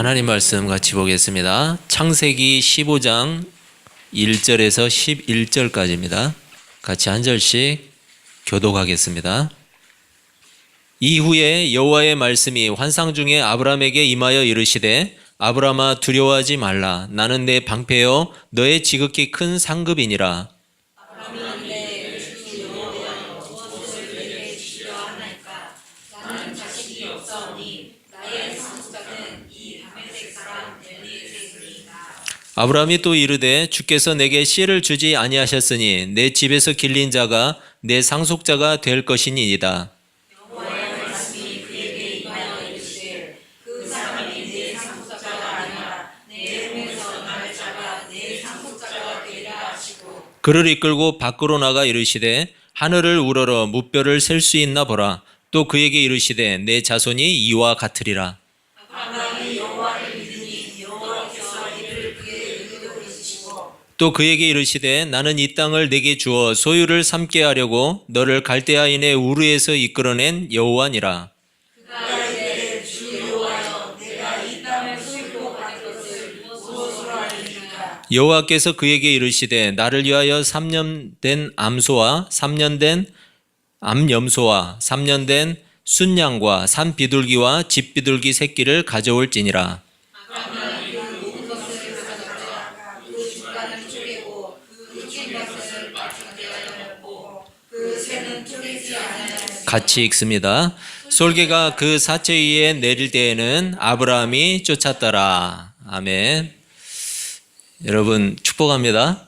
하나님 말씀 같이 보겠습니다. 창세기 15장 1절에서 11절까지입니다. 같이 한 절씩 교독하겠습니다. 이후에 여호와의 말씀이 환상 중에 아브라함에게 임하여 이르시되 아브라함아 두려워하지 말라. 나는 내 방패여 너의 지극히 큰 상급이니라. 아브라함이 또 이르되 주께서 내게 씨를 주지 아니하셨으니 내 집에서 길린 자가 내 상속자가 될 것이니이다. 여호와의 말씀이 그에게 임하여 이르시되 그 사람이 내 상속자가 아니라 내 몸에서 날 자가 내 상속자가 되리라 하시고 그를 이끌고 밖으로 나가 이르시되 하늘을 우러러 무뼈를 셀 수 있나 보라. 또 그에게 이르시되 내 자손이 이와 같으리라. 아브라함이 여호와를 믿으니 여호와께서 이를 그의 의로 이르시고 또 그에게 이르시되 나는 이 땅을 내게 주어 소유를 삼게 하려고 너를 갈대아인의 우르에서 이끌어낸 여호와니라. 그가 이르되 주 여호와여 내가 이 땅을 소유로 받을 것을 무엇으로 알리리까. 여호와께서 그에게 이르시되 나를 위하여 3년 된 암소와 3년 된 암염소와 3년 된 순양과 산 비둘기와 집 비둘기 새끼를 가져올지니라. 아브라함이 그 모든 것을 가져다가 그 주간을 쪼개고 그 찐 것을 맞춰대하여 먹고 그 새는 쪼개지 아니하였으니 같이 읽습니다. 솔개가 그 사체 위에 내릴 때에는 아브라함이 쫓았더라. 아멘. 여러분 축복합니다.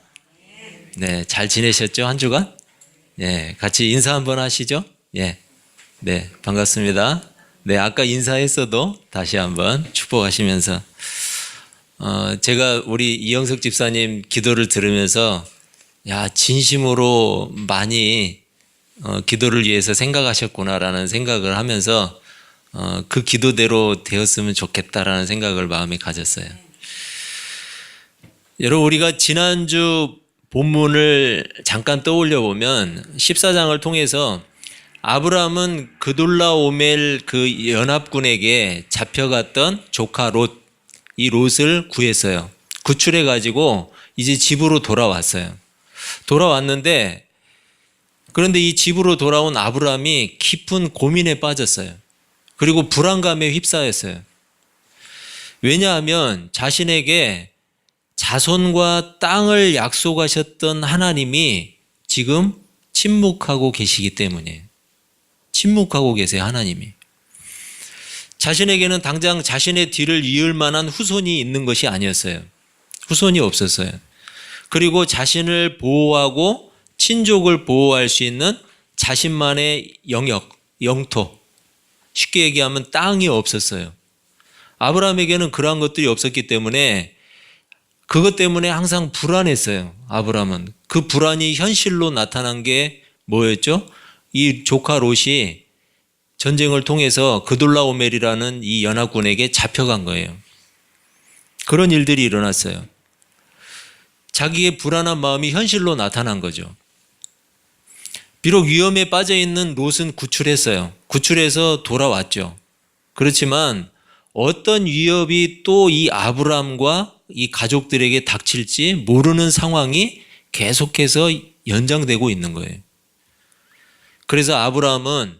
네, 잘 지내셨죠? 한 주간? 네, 같이 인사 한번 하시죠. 예. 네, 반갑습니다. 네, 아까 인사했어도 다시 한번 축복하시면서 제가 우리 이영석 집사님 기도를 들으면서 야, 진심으로 많이 기도를 위해서 생각하셨구나라는 생각을 하면서 그 기도대로 되었으면 좋겠다라는 생각을 마음에 가졌어요. 여러분, 우리가 지난주 본문을 잠깐 떠올려 보면 14장을 통해서 아브라함은 그돌라오멜 그 연합군에게 잡혀갔던 조카 롯, 이 롯을 구했어요. 구출해 가지고 이제 집으로 돌아왔어요. 돌아왔는데 그런데 이 집으로 돌아온 아브라함이 깊은 고민에 빠졌어요. 그리고 불안감에 휩싸였어요. 왜냐하면 자신에게 자손과 땅을 약속하셨던 하나님이 지금 침묵하고 계시기 때문이에요. 침묵하고 계세요, 하나님이. 자신에게는 당장 자신의 뒤를 이을 만한 후손이 있는 것이 아니었어요. 후손이 없었어요. 그리고 자신을 보호하고 친족을 보호할 수 있는 자신만의 영역, 영토, 쉽게 얘기하면 땅이 없었어요. 아브라함에게는 그러한 것들이 없었기 때문에 그것 때문에 항상 불안했어요. 아브라함은. 그 불안이 현실로 나타난 게 뭐였죠? 이 조카 롯이 전쟁을 통해서 그돌라오멜이라는 이 연합군에게 잡혀간 거예요. 그런 일들이 일어났어요. 자기의 불안한 마음이 현실로 나타난 거죠. 비록 위험에 빠져 있는 롯은 구출했어요. 구출해서 돌아왔죠. 그렇지만 어떤 위협이 또 이 아브라함과 이 가족들에게 닥칠지 모르는 상황이 계속해서 연장되고 있는 거예요. 그래서 아브라함은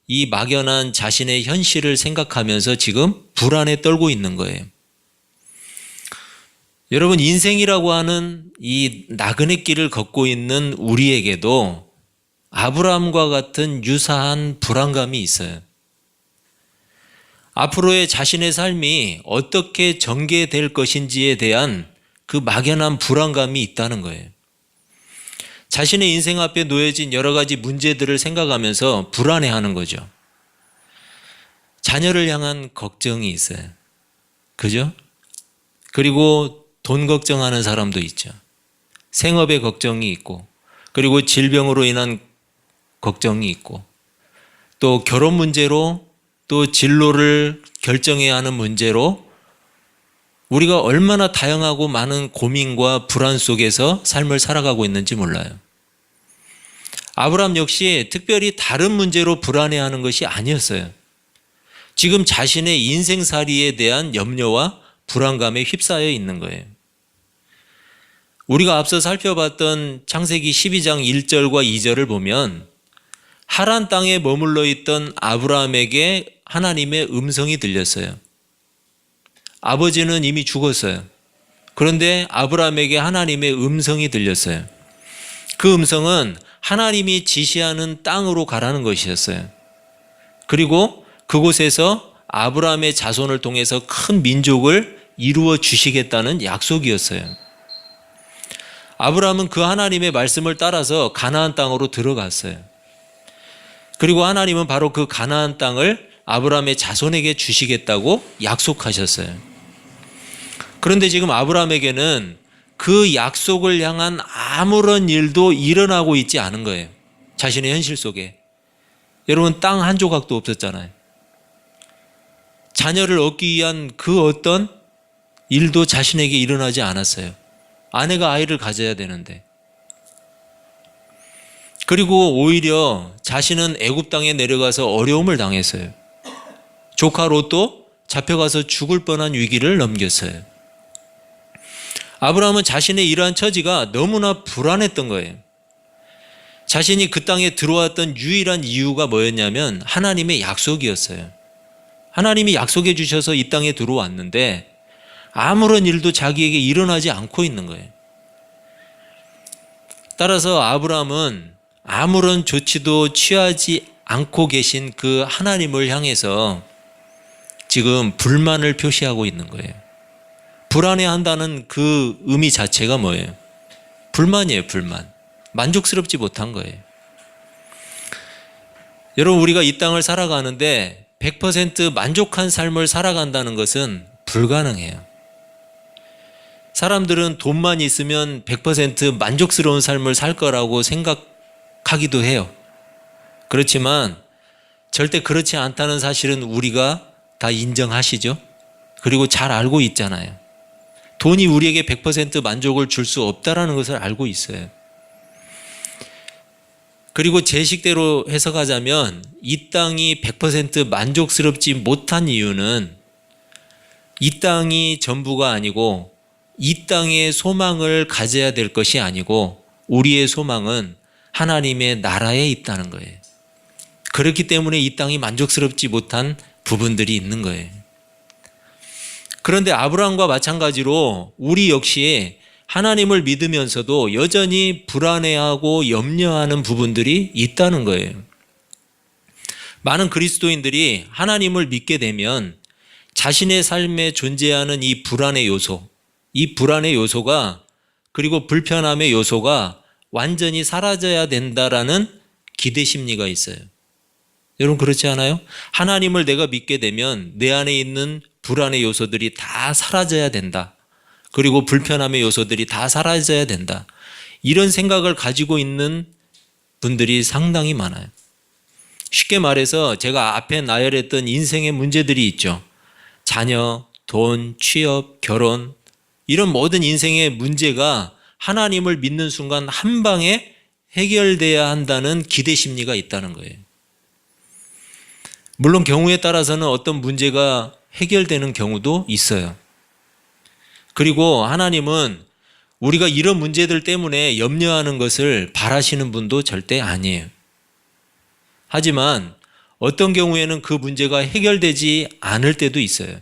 이 막연한 자신의 현실을 생각하면서 지금 불안에 떨고 있는 거예요. 여러분, 인생이라고 하는 이 나그네 길을 걷고 있는 우리에게도 아브라함과 같은 유사한 불안감이 있어요. 앞으로의 자신의 삶이 어떻게 전개될 것인지에 대한 그 막연한 불안감이 있다는 거예요. 자신의 인생 앞에 놓여진 여러 가지 문제들을 생각하면서 불안해하는 거죠. 자녀를 향한 걱정이 있어요. 그죠? 그리고 돈 걱정하는 사람도 있죠. 생업의 걱정이 있고, 그리고 질병으로 인한 걱정이 있고, 또 결혼 문제로 또 진로를 결정해야 하는 문제로 우리가 얼마나 다양하고 많은 고민과 불안 속에서 삶을 살아가고 있는지 몰라요. 아브라함 역시 특별히 다른 문제로 불안해하는 것이 아니었어요. 지금 자신의 인생살이에 대한 염려와 불안감에 휩싸여 있는 거예요. 우리가 앞서 살펴봤던 창세기 12장 1절과 2절을 보면 하란 땅에 머물러 있던 아브라함에게 하나님의 음성이 들렸어요. 아버지는 이미 죽었어요. 그런데 아브라함에게 하나님의 음성이 들렸어요. 그 음성은 하나님이 지시하는 땅으로 가라는 것이었어요. 그리고 그곳에서 아브라함의 자손을 통해서 큰 민족을 이루어 주시겠다는 약속이었어요. 아브라함은 그 하나님의 말씀을 따라서 가나안 땅으로 들어갔어요. 그리고 하나님은 바로 그 가나안 땅을 아브라함의 자손에게 주시겠다고 약속하셨어요. 그런데 지금 아브라함에게는 그 약속을 향한 아무런 일도 일어나고 있지 않은 거예요. 자신의 현실 속에. 여러분, 땅 한 조각도 없었잖아요. 자녀를 얻기 위한 그 어떤 일도 자신에게 일어나지 않았어요. 아내가 아이를 가져야 되는데. 그리고 오히려 자신은 애굽 땅에 내려가서 어려움을 당했어요. 조카 롯도 잡혀가서 죽을 뻔한 위기를 넘겼어요. 아브라함은 자신의 이러한 처지가 너무나 불안했던 거예요. 자신이 그 땅에 들어왔던 유일한 이유가 뭐였냐면 하나님의 약속이었어요. 하나님이 약속해 주셔서 이 땅에 들어왔는데 아무런 일도 자기에게 일어나지 않고 있는 거예요. 따라서 아브라함은 아무런 조치도 취하지 않고 계신 그 하나님을 향해서 지금 불만을 표시하고 있는 거예요. 불안해한다는 그 의미 자체가 뭐예요? 불만이에요, 불만. 만족스럽지 못한 거예요. 여러분, 우리가 이 땅을 살아가는데 100% 만족한 삶을 살아간다는 것은 불가능해요. 사람들은 돈만 있으면 100% 만족스러운 삶을 살 거라고 생각하기도 해요. 그렇지만 절대 그렇지 않다는 사실은 우리가 다 인정하시죠? 그리고 잘 알고 있잖아요. 돈이 우리에게 100% 만족을 줄 수 없다는 것을 알고 있어요. 그리고 제 식대로 해석하자면 이 땅이 100% 만족스럽지 못한 이유는 이 땅이 전부가 아니고 이 땅에 소망을 가져야 될 것이 아니고 우리의 소망은 하나님의 나라에 있다는 거예요. 그렇기 때문에 이 땅이 만족스럽지 못한 부분들이 있는 거예요. 그런데 아브라함과 마찬가지로 우리 역시 하나님을 믿으면서도 여전히 불안해하고 염려하는 부분들이 있다는 거예요. 많은 그리스도인들이 하나님을 믿게 되면 자신의 삶에 존재하는 이 불안의 요소, 이 불안의 요소가 그리고 불편함의 요소가 완전히 사라져야 된다라는 기대 심리가 있어요. 여러분, 그렇지 않아요? 하나님을 내가 믿게 되면 내 안에 있는 불안의 요소들이 다 사라져야 된다. 그리고 불편함의 요소들이 다 사라져야 된다. 이런 생각을 가지고 있는 분들이 상당히 많아요. 쉽게 말해서 제가 앞에 나열했던 인생의 문제들이 있죠. 자녀, 돈, 취업, 결혼, 이런 모든 인생의 문제가 하나님을 믿는 순간 한 방에 해결돼야 한다는 기대 심리가 있다는 거예요. 물론 경우에 따라서는 어떤 문제가 해결되는 경우도 있어요. 그리고 하나님은 우리가 이런 문제들 때문에 염려하는 것을 바라시는 분도 절대 아니에요. 하지만 어떤 경우에는 그 문제가 해결되지 않을 때도 있어요.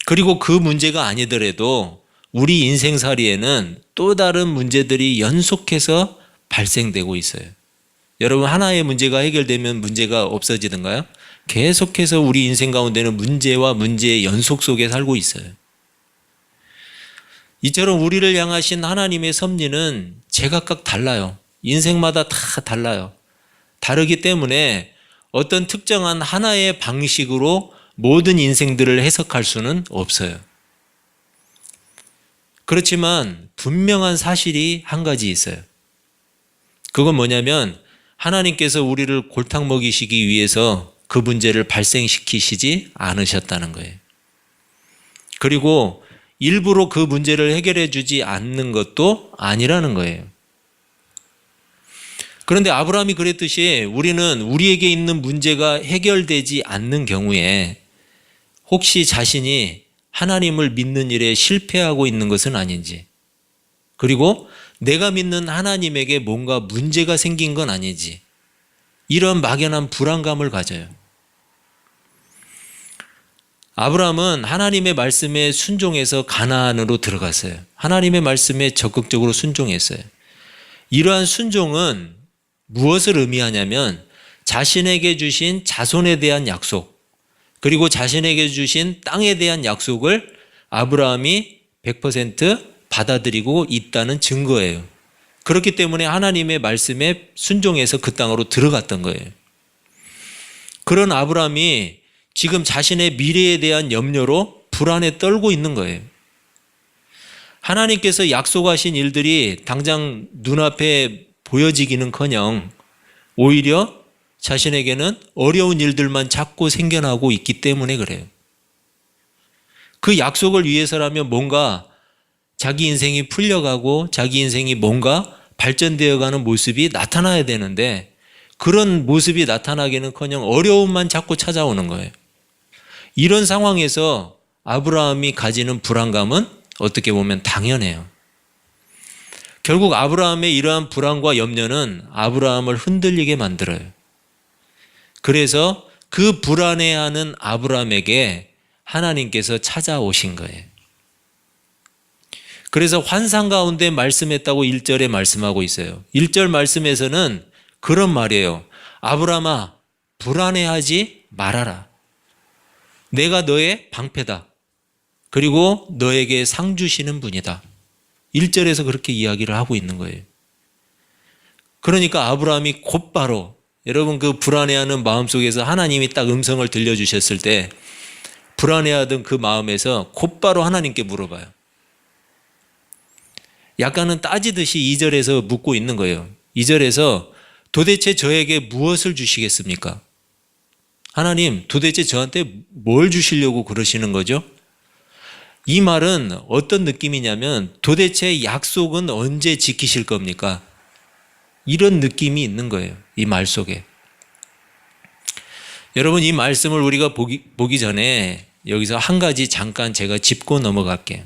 그리고 그 문제가 아니더라도 우리 인생살이에는 또 다른 문제들이 연속해서 발생되고 있어요. 여러분, 하나의 문제가 해결되면 문제가 없어지던가요? 계속해서 우리 인생 가운데는 문제와 문제의 연속 속에 살고 있어요. 이처럼 우리를 향하신 하나님의 섭리는 제각각 달라요. 인생마다 다 달라요. 다르기 때문에 어떤 특정한 하나의 방식으로 모든 인생들을 해석할 수는 없어요. 그렇지만 분명한 사실이 한 가지 있어요. 그건 뭐냐면 하나님께서 우리를 골탕 먹이시기 위해서 그 문제를 발생시키시지 않으셨다는 거예요. 그리고 일부러 그 문제를 해결해 주지 않는 것도 아니라는 거예요. 그런데 아브라함이 그랬듯이 우리는 우리에게 있는 문제가 해결되지 않는 경우에 혹시 자신이 하나님을 믿는 일에 실패하고 있는 것은 아닌지, 그리고 내가 믿는 하나님에게 뭔가 문제가 생긴 건 아닌지, 이런 막연한 불안감을 가져요. 아브라함은 하나님의 말씀에 순종해서 가나안으로 들어갔어요. 하나님의 말씀에 적극적으로 순종했어요. 이러한 순종은 무엇을 의미하냐면 자신에게 주신 자손에 대한 약속, 그리고 자신에게 주신 땅에 대한 약속을 아브라함이 100% 받아들이고 있다는 증거예요. 그렇기 때문에 하나님의 말씀에 순종해서 그 땅으로 들어갔던 거예요. 그런 아브라함이 지금 자신의 미래에 대한 염려로 불안에 떨고 있는 거예요. 하나님께서 약속하신 일들이 당장 눈앞에 보여지기는커녕 오히려 자신에게는 어려운 일들만 자꾸 생겨나고 있기 때문에 그래요. 그 약속을 위해서라면 뭔가 자기 인생이 풀려가고 자기 인생이 뭔가 발전되어가는 모습이 나타나야 되는데 그런 모습이 나타나기는커녕 어려움만 자꾸 찾아오는 거예요. 이런 상황에서 아브라함이 가지는 불안감은 어떻게 보면 당연해요. 결국 아브라함의 이러한 불안과 염려는 아브라함을 흔들리게 만들어요. 그래서 그 불안해하는 아브라함에게 하나님께서 찾아오신 거예요. 그래서 환상 가운데 말씀했다고 1절에 말씀하고 있어요. 1절 말씀에서는 그런 말이에요. 아브라함아, 불안해하지 말아라. 내가 너의 방패다. 그리고 너에게 상 주시는 분이다. 1절에서 그렇게 이야기를 하고 있는 거예요. 그러니까 아브라함이 곧바로, 여러분 그 불안해하는 마음속에서 하나님이 딱 음성을 들려주셨을 때 불안해하던 그 마음에서 곧바로 하나님께 물어봐요. 약간은 따지듯이 2절에서 묻고 있는 거예요. 2절에서 도대체 저에게 무엇을 주시겠습니까? 하나님, 도대체 저한테 뭘 주시려고 그러시는 거죠? 이 말은 어떤 느낌이냐면 도대체 약속은 언제 지키실 겁니까? 이런 느낌이 있는 거예요. 이 말 속에. 여러분, 이 말씀을 우리가 보기 전에 여기서 한 가지 잠깐 제가 짚고 넘어갈게요.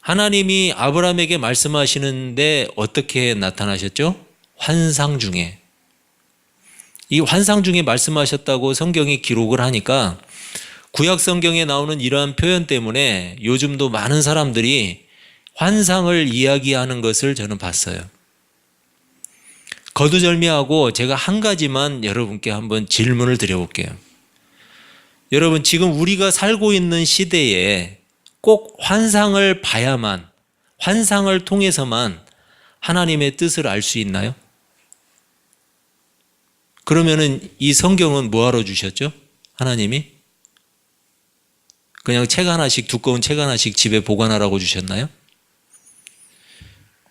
하나님이 아브라함에게 말씀하시는데 어떻게 나타나셨죠? 환상 중에. 이 환상 중에 말씀하셨다고 성경이 기록을 하니까 구약 성경에 나오는 이러한 표현 때문에 요즘도 많은 사람들이 환상을 이야기하는 것을 저는 봤어요. 거두절미하고 제가 한 가지만 여러분께 한번 질문을 드려볼게요. 여러분, 지금 우리가 살고 있는 시대에 꼭 환상을 봐야만, 환상을 통해서만 하나님의 뜻을 알 수 있나요? 그러면은 이 성경은 뭐하러 주셨죠? 하나님이? 그냥 책 하나씩, 두꺼운 책 하나씩 집에 보관하라고 주셨나요?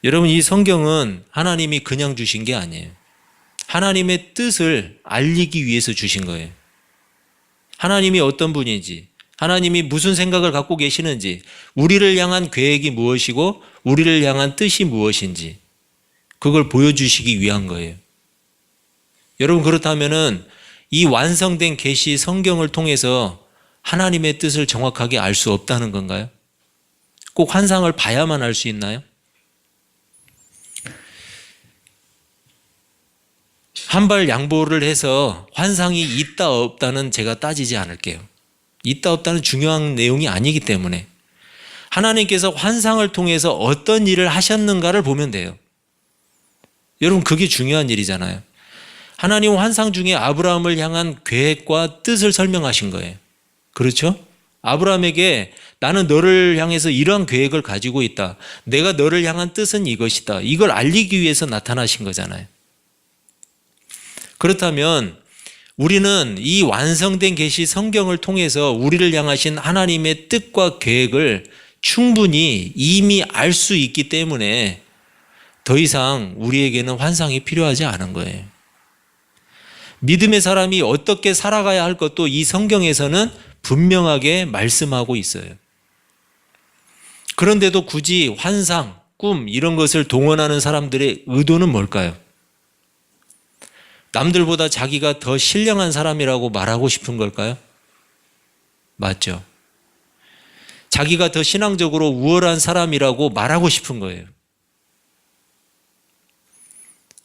여러분, 이 성경은 하나님이 그냥 주신 게 아니에요. 하나님의 뜻을 알리기 위해서 주신 거예요. 하나님이 어떤 분인지, 하나님이 무슨 생각을 갖고 계시는지, 우리를 향한 계획이 무엇이고 우리를 향한 뜻이 무엇인지 그걸 보여주시기 위한 거예요. 여러분, 그렇다면은 이 완성된 계시 성경을 통해서 하나님의 뜻을 정확하게 알 수 없다는 건가요? 꼭 환상을 봐야만 알 수 있나요? 한 발 양보를 해서 환상이 있다 없다는 제가 따지지 않을게요. 있다 없다는 중요한 내용이 아니기 때문에 하나님께서 환상을 통해서 어떤 일을 하셨는가를 보면 돼요. 여러분, 그게 중요한 일이잖아요. 하나님은 환상 중에 아브라함을 향한 계획과 뜻을 설명하신 거예요. 그렇죠? 아브라함에게 나는 너를 향해서 이러한 계획을 가지고 있다. 내가 너를 향한 뜻은 이것이다. 이걸 알리기 위해서 나타나신 거잖아요. 그렇다면 우리는 이 완성된 계시 성경을 통해서 우리를 향하신 하나님의 뜻과 계획을 충분히 이미 알 수 있기 때문에 더 이상 우리에게는 환상이 필요하지 않은 거예요. 믿음의 사람이 어떻게 살아가야 할 것도 이 성경에서는 분명하게 말씀하고 있어요. 그런데도 굳이 환상, 꿈 이런 것을 동원하는 사람들의 의도는 뭘까요? 남들보다 자기가 더 신령한 사람이라고 말하고 싶은 걸까요? 맞죠. 자기가 더 신앙적으로 우월한 사람이라고 말하고 싶은 거예요.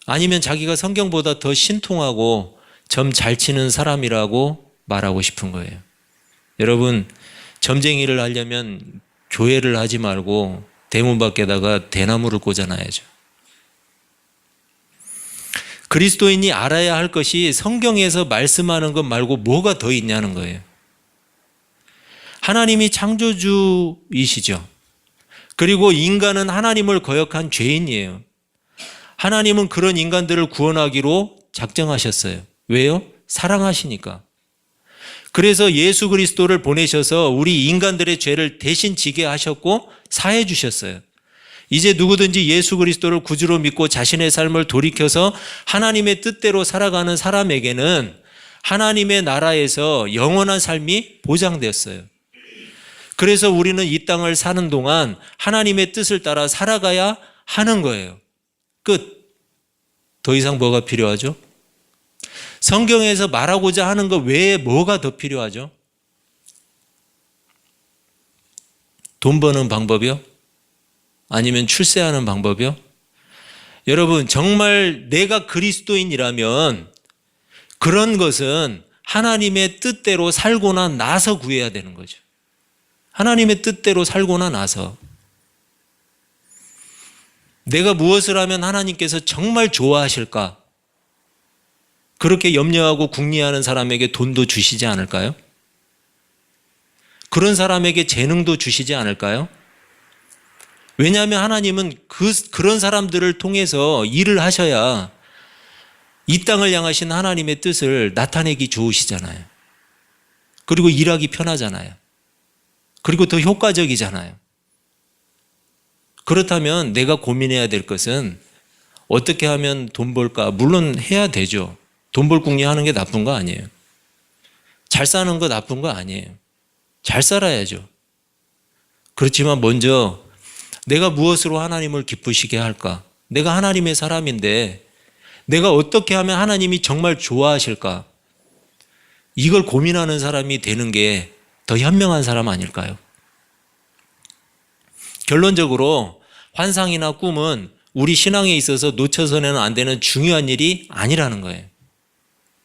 아니면 자기가 성경보다 더 신통하고 점 잘 치는 사람이라고 말하고 싶은 거예요. 여러분, 점쟁이를 하려면 교회를 하지 말고 대문 밖에다가 대나무를 꽂아놔야죠. 그리스도인이 알아야 할 것이 성경에서 말씀하는 것 말고 뭐가 더 있냐는 거예요. 하나님이 창조주이시죠. 그리고 인간은 하나님을 거역한 죄인이에요. 하나님은 그런 인간들을 구원하기로 작정하셨어요. 왜요? 사랑하시니까. 그래서 예수 그리스도를 보내셔서 우리 인간들의 죄를 대신 지게 하셨고 사해 주셨어요. 이제 누구든지 예수 그리스도를 구주로 믿고 자신의 삶을 돌이켜서 하나님의 뜻대로 살아가는 사람에게는 하나님의 나라에서 영원한 삶이 보장되었어요. 그래서 우리는 이 땅을 사는 동안 하나님의 뜻을 따라 살아가야 하는 거예요. 끝. 더 이상 뭐가 필요하죠? 성경에서 말하고자 하는 것 외에 뭐가 더 필요하죠? 돈 버는 방법이요? 아니면 출세하는 방법이요? 여러분, 정말 내가 그리스도인이라면 그런 것은 하나님의 뜻대로 살고나 나서 구해야 되는 거죠. 하나님의 뜻대로 살고나 나서. 내가 무엇을 하면 하나님께서 정말 좋아하실까? 그렇게 염려하고 궁리하는 사람에게 돈도 주시지 않을까요? 그런 사람에게 재능도 주시지 않을까요? 왜냐하면 하나님은 그런 사람들을 통해서 일을 하셔야 이 땅을 향하신 하나님의 뜻을 나타내기 좋으시잖아요. 그리고 일하기 편하잖아요. 그리고 더 효과적이잖아요. 그렇다면 내가 고민해야 될 것은 어떻게 하면 돈 벌까? 물론 해야 되죠. 돈 벌 궁리하는 게 나쁜 거 아니에요. 잘 사는 거 나쁜 거 아니에요. 잘 살아야죠. 그렇지만 먼저 내가 무엇으로 하나님을 기쁘시게 할까? 내가 하나님의 사람인데 내가 어떻게 하면 하나님이 정말 좋아하실까? 이걸 고민하는 사람이 되는 게 더 현명한 사람 아닐까요? 결론적으로 환상이나 꿈은 우리 신앙에 있어서 놓쳐서는 안 되는 중요한 일이 아니라는 거예요.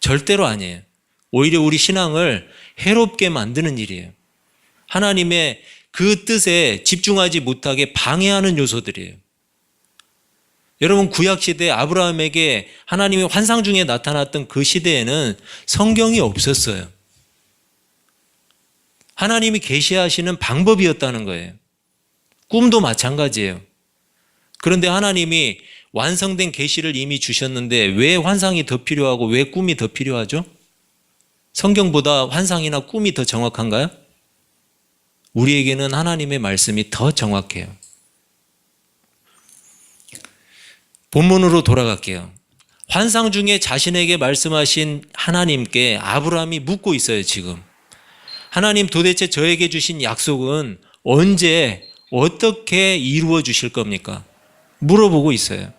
절대로 아니에요. 오히려 우리 신앙을 해롭게 만드는 일이에요. 하나님의 그 뜻에 집중하지 못하게 방해하는 요소들이에요. 여러분, 구약시대 아브라함에게 하나님이 환상 중에 나타났던 그 시대에는 성경이 없었어요. 하나님이 계시하시는 방법이었다는 거예요. 꿈도 마찬가지예요. 그런데 하나님이 완성된 계시를 이미 주셨는데 왜 환상이 더 필요하고 왜 꿈이 더 필요하죠? 성경보다 환상이나 꿈이 더 정확한가요? 우리에게는 하나님의 말씀이 더 정확해요. 본문으로 돌아갈게요. 환상 중에 자신에게 말씀하신 하나님께 아브라함이 묻고 있어요, 지금. 하나님, 도대체 저에게 주신 약속은 언제 어떻게 이루어 주실 겁니까? 물어보고 있어요.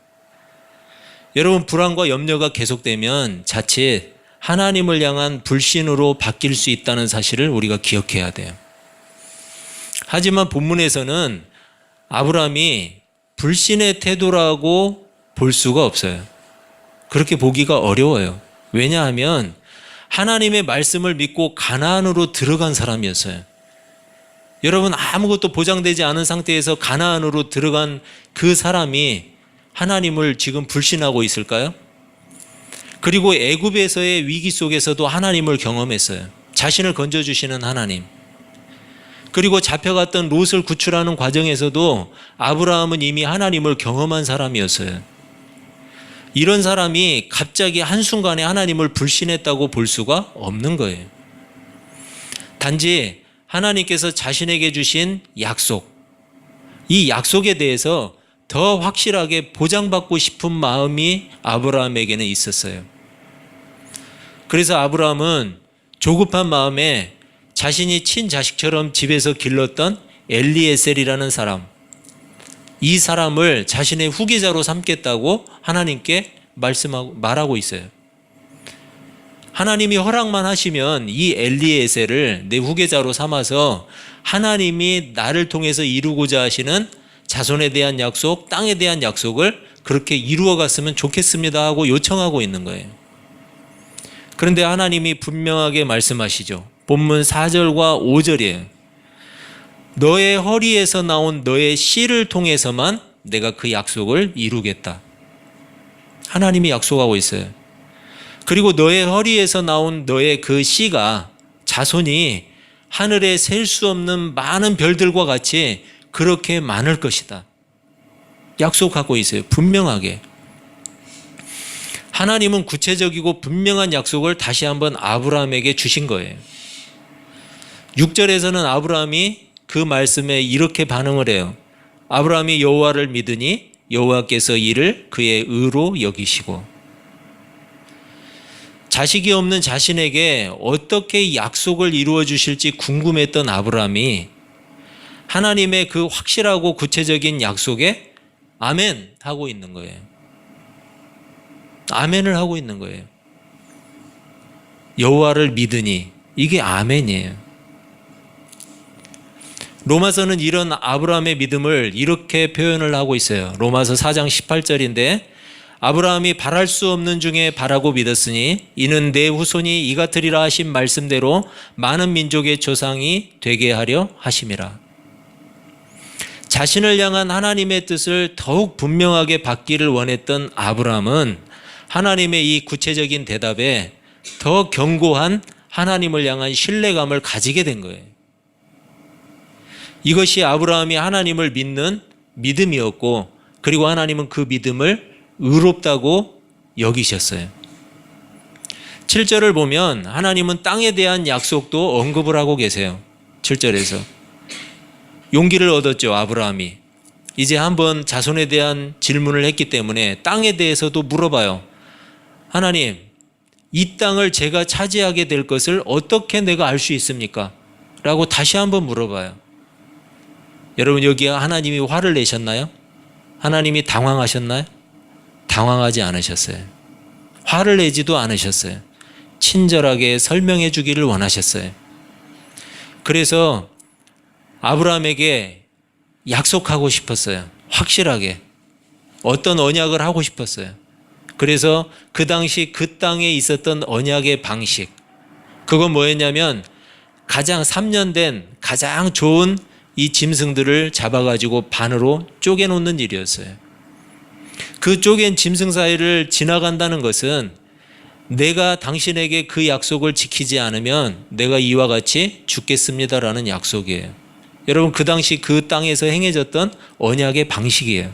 여러분, 불안과 염려가 계속되면 자칫 하나님을 향한 불신으로 바뀔 수 있다는 사실을 우리가 기억해야 돼요. 하지만 본문에서는 아브라함이 불신의 태도라고 볼 수가 없어요. 그렇게 보기가 어려워요. 왜냐하면 하나님의 말씀을 믿고 가나안으로 들어간 사람이었어요. 여러분, 아무것도 보장되지 않은 상태에서 가나안으로 들어간 그 사람이 하나님을 지금 불신하고 있을까요? 그리고 애굽에서의 위기 속에서도 하나님을 경험했어요. 자신을 건져주시는 하나님. 그리고 잡혀갔던 롯을 구출하는 과정에서도 아브라함은 이미 하나님을 경험한 사람이었어요. 이런 사람이 갑자기 한순간에 하나님을 불신했다고 볼 수가 없는 거예요. 단지 하나님께서 자신에게 주신 약속, 이 약속에 대해서 더 확실하게 보장받고 싶은 마음이 아브라함에게는 있었어요. 그래서 아브라함은 조급한 마음에 자신이 친자식처럼 집에서 길렀던 엘리에셀이라는 사람, 이 사람을 자신의 후계자로 삼겠다고 하나님께 말하고 있어요. 하나님이 허락만 하시면 이 엘리에셀을 내 후계자로 삼아서 하나님이 나를 통해서 이루고자 하시는 자손에 대한 약속, 땅에 대한 약속을 그렇게 이루어 갔으면 좋겠습니다 하고 요청하고 있는 거예요. 그런데 하나님이 분명하게 말씀하시죠. 본문 4절과 5절이에요. 너의 허리에서 나온 너의 씨를 통해서만 내가 그 약속을 이루겠다. 하나님이 약속하고 있어요. 그리고 너의 허리에서 나온 너의 그 씨가, 자손이 하늘에 셀 수 없는 많은 별들과 같이 그렇게 많을 것이다. 약속하고 있어요. 분명하게. 하나님은 구체적이고 분명한 약속을 다시 한번 아브라함에게 주신 거예요. 6절에서는 아브라함이 그 말씀에 이렇게 반응을 해요. 아브라함이 여호와를 믿으니 여호와께서 이를 그의 의로 여기시고. 자식이 없는 자신에게 어떻게 약속을 이루어 주실지 궁금했던 아브라함이 하나님의 그 확실하고 구체적인 약속에 아멘 하고 있는 거예요. 아멘을 하고 있는 거예요. 여호와를 믿으니, 이게 아멘이에요. 로마서는 이런 아브라함의 믿음을 이렇게 표현을 하고 있어요. 로마서 4장 18절인데 아브라함이 바랄 수 없는 중에 바라고 믿었으니 이는 내 후손이 이같으리라 하신 말씀대로 많은 민족의 조상이 되게 하려 하심이라. 자신을 향한 하나님의 뜻을 더욱 분명하게 받기를 원했던 아브라함은 하나님의 이 구체적인 대답에 더 견고한 하나님을 향한 신뢰감을 가지게 된 거예요. 이것이 아브라함이 하나님을 믿는 믿음이었고, 그리고 하나님은 그 믿음을 의롭다고 여기셨어요. 7절을 보면 하나님은 땅에 대한 약속도 언급을 하고 계세요. 7절에서 용기를 얻었죠. 아브라함이 이제 한번 자손에 대한 질문을 했기 때문에 땅에 대해서도 물어봐요. 하나님, 이 땅을 제가 차지하게 될 것을 어떻게 내가 알 수 있습니까? 라고 다시 한번 물어봐요. 여러분, 여기 하나님이 화를 내셨나요? 하나님이 당황하셨나요? 당황하지 않으셨어요. 화를 내지도 않으셨어요. 친절하게 설명해 주기를 원하셨어요. 그래서 아브라함에게 약속하고 싶었어요. 확실하게. 어떤 언약을 하고 싶었어요. 그래서 그 당시 그 땅에 있었던 언약의 방식, 그건 뭐였냐면 가장 3년 된 가장 좋은 이 짐승들을 잡아가지고 반으로 쪼개놓는 일이었어요. 그 쪼갠 짐승 사이를 지나간다는 것은 내가 당신에게 그 약속을 지키지 않으면 내가 이와 같이 죽겠습니다라는 약속이에요. 여러분, 그 당시 그 땅에서 행해졌던 언약의 방식이에요.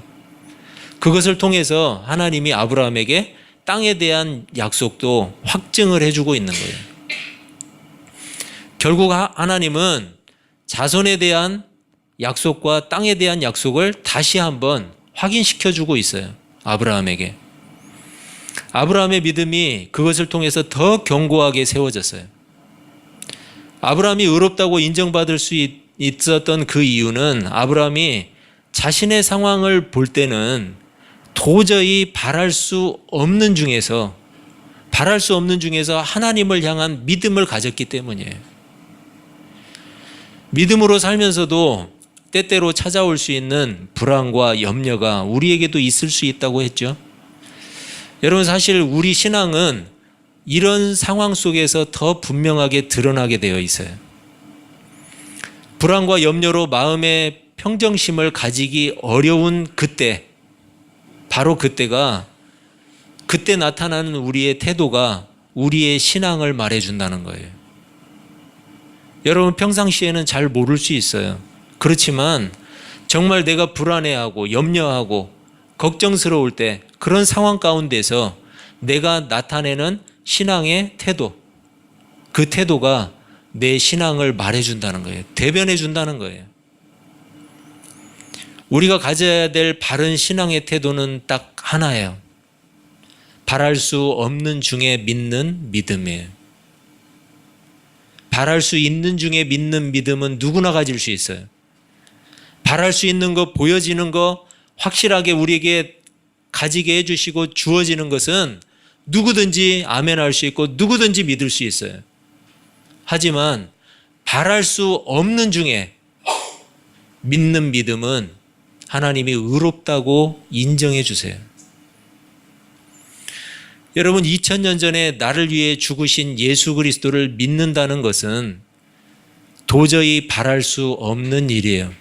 그것을 통해서 하나님이 아브라함에게 땅에 대한 약속도 확증을 해주고 있는 거예요. 결국 하나님은 자손에 대한 약속과 땅에 대한 약속을 다시 한번 확인시켜주고 있어요. 아브라함에게. 아브라함의 믿음이 그것을 통해서 더 견고하게 세워졌어요. 아브라함이 의롭다고 인정받을 수 있었던 그 이유는 아브라함이 자신의 상황을 볼 때는 도저히 바랄 수 없는 중에서 하나님을 향한 믿음을 가졌기 때문이에요. 믿음으로 살면서도 때때로 찾아올 수 있는 불안과 염려가 우리에게도 있을 수 있다고 했죠. 여러분, 사실 우리 신앙은 이런 상황 속에서 더 분명하게 드러나게 되어 있어요. 불안과 염려로 마음의 평정심을 가지기 어려운 그때, 바로 그때가, 그때 나타나는 우리의 태도가 우리의 신앙을 말해준다는 거예요. 여러분, 평상시에는 잘 모를 수 있어요. 그렇지만 정말 내가 불안해하고 염려하고 걱정스러울 때, 그런 상황 가운데서 내가 나타내는 신앙의 태도, 그 태도가 내 신앙을 말해준다는 거예요. 대변해준다는 거예요. 우리가 가져야 될 바른 신앙의 태도는 딱 하나예요. 바랄 수 없는 중에 믿는 믿음이에요. 바랄 수 있는 중에 믿는 믿음은 누구나 가질 수 있어요. 바랄 수 있는 것, 보여지는 것, 확실하게 우리에게 가지게 해주시고 주어지는 것은 누구든지 아멘할 수 있고 누구든지 믿을 수 있어요. 하지만 바랄 수 없는 중에 믿는 믿음은 하나님이 의롭다고 인정해 주세요. 여러분, 2000년 전에 나를 위해 죽으신 예수 그리스도를 믿는다는 것은 도저히 바랄 수 없는 일이에요.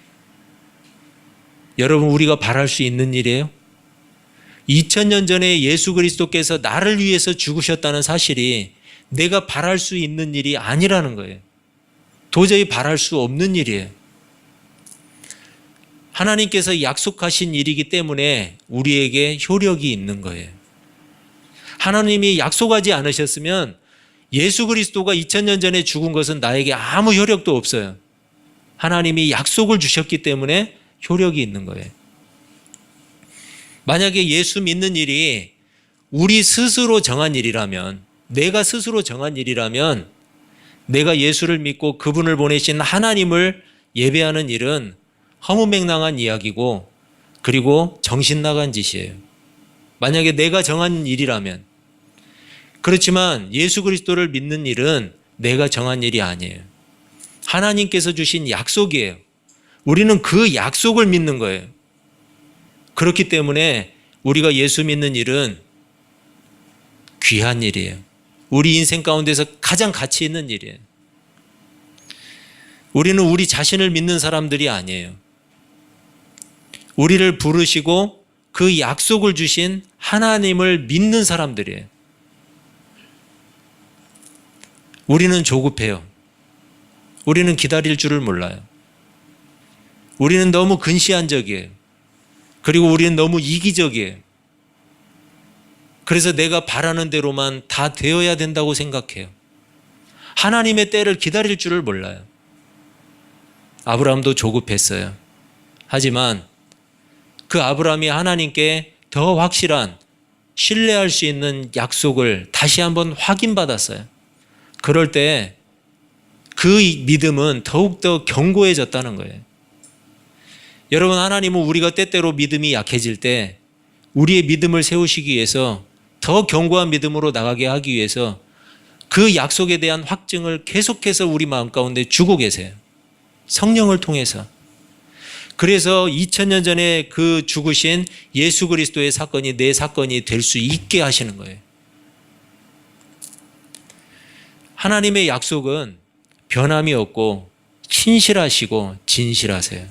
여러분, 우리가 바랄 수 있는 일이에요? 2000년 전에 예수 그리스도께서 나를 위해서 죽으셨다는 사실이 내가 바랄 수 있는 일이 아니라는 거예요. 도저히 바랄 수 없는 일이에요. 하나님께서 약속하신 일이기 때문에 우리에게 효력이 있는 거예요. 하나님이 약속하지 않으셨으면 예수 그리스도가 2000년 전에 죽은 것은 나에게 아무 효력도 없어요. 하나님이 약속을 주셨기 때문에 효력이 있는 거예요. 만약에 예수 믿는 일이 우리 스스로 정한 일이라면, 내가 스스로 정한 일이라면, 내가 예수를 믿고 그분을 보내신 하나님을 예배하는 일은 허무맹랑한 이야기고, 그리고 정신 나간 짓이에요. 만약에 내가 정한 일이라면. 그렇지만 예수 그리스도를 믿는 일은 내가 정한 일이 아니에요. 하나님께서 주신 약속이에요. 우리는 그 약속을 믿는 거예요. 그렇기 때문에 우리가 예수 믿는 일은 귀한 일이에요. 우리 인생 가운데서 가장 가치 있는 일이에요. 우리는 우리 자신을 믿는 사람들이 아니에요. 우리를 부르시고 그 약속을 주신 하나님을 믿는 사람들이에요. 우리는 조급해요. 우리는 기다릴 줄을 몰라요. 우리는 너무 근시안적이에요. 그리고 우리는 너무 이기적이에요. 그래서 내가 바라는 대로만 다 되어야 된다고 생각해요. 하나님의 때를 기다릴 줄을 몰라요. 아브라함도 조급했어요. 하지만 그 아브라함이 하나님께 더 확실한 신뢰할 수 있는 약속을 다시 한번 확인받았어요. 그럴 때 그 믿음은 더욱더 견고해졌다는 거예요. 여러분, 하나님은 우리가 때때로 믿음이 약해질 때 우리의 믿음을 세우시기 위해서 더 견고한 믿음으로 나가게 하기 위해서 그 약속에 대한 확증을 계속해서 우리 마음 가운데 주고 계세요. 성령을 통해서. 그래서 2000년 전에 그 죽으신 예수 그리스도의 사건이 내 사건이 될 수 있게 하시는 거예요. 하나님의 약속은 변함이 없고 신실하시고 진실하세요.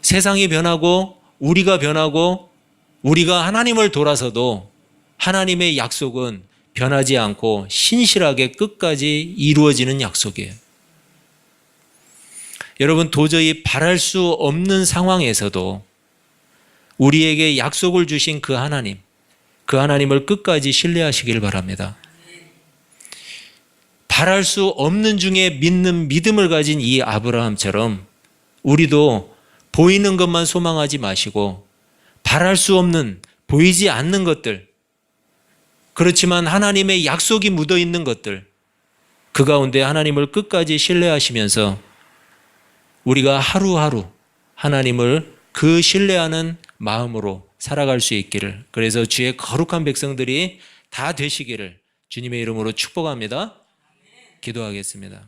세상이 변하고 우리가 변하고 우리가 하나님을 돌아서도 하나님의 약속은 변하지 않고 신실하게 끝까지 이루어지는 약속이에요. 여러분, 도저히 바랄 수 없는 상황에서도 우리에게 약속을 주신 그 하나님을 끝까지 신뢰하시길 바랍니다. 바랄 수 없는 중에 믿는 믿음을 가진 이 아브라함처럼 우리도 보이는 것만 소망하지 마시고 바랄 수 없는, 보이지 않는 것들, 그렇지만 하나님의 약속이 묻어 있는 것들, 그 가운데 하나님을 끝까지 신뢰하시면서 우리가 하루하루 하나님을 그 신뢰하는 마음으로 살아갈 수 있기를, 그래서 주의 거룩한 백성들이 다 되시기를 주님의 이름으로 축복합니다. 기도하겠습니다.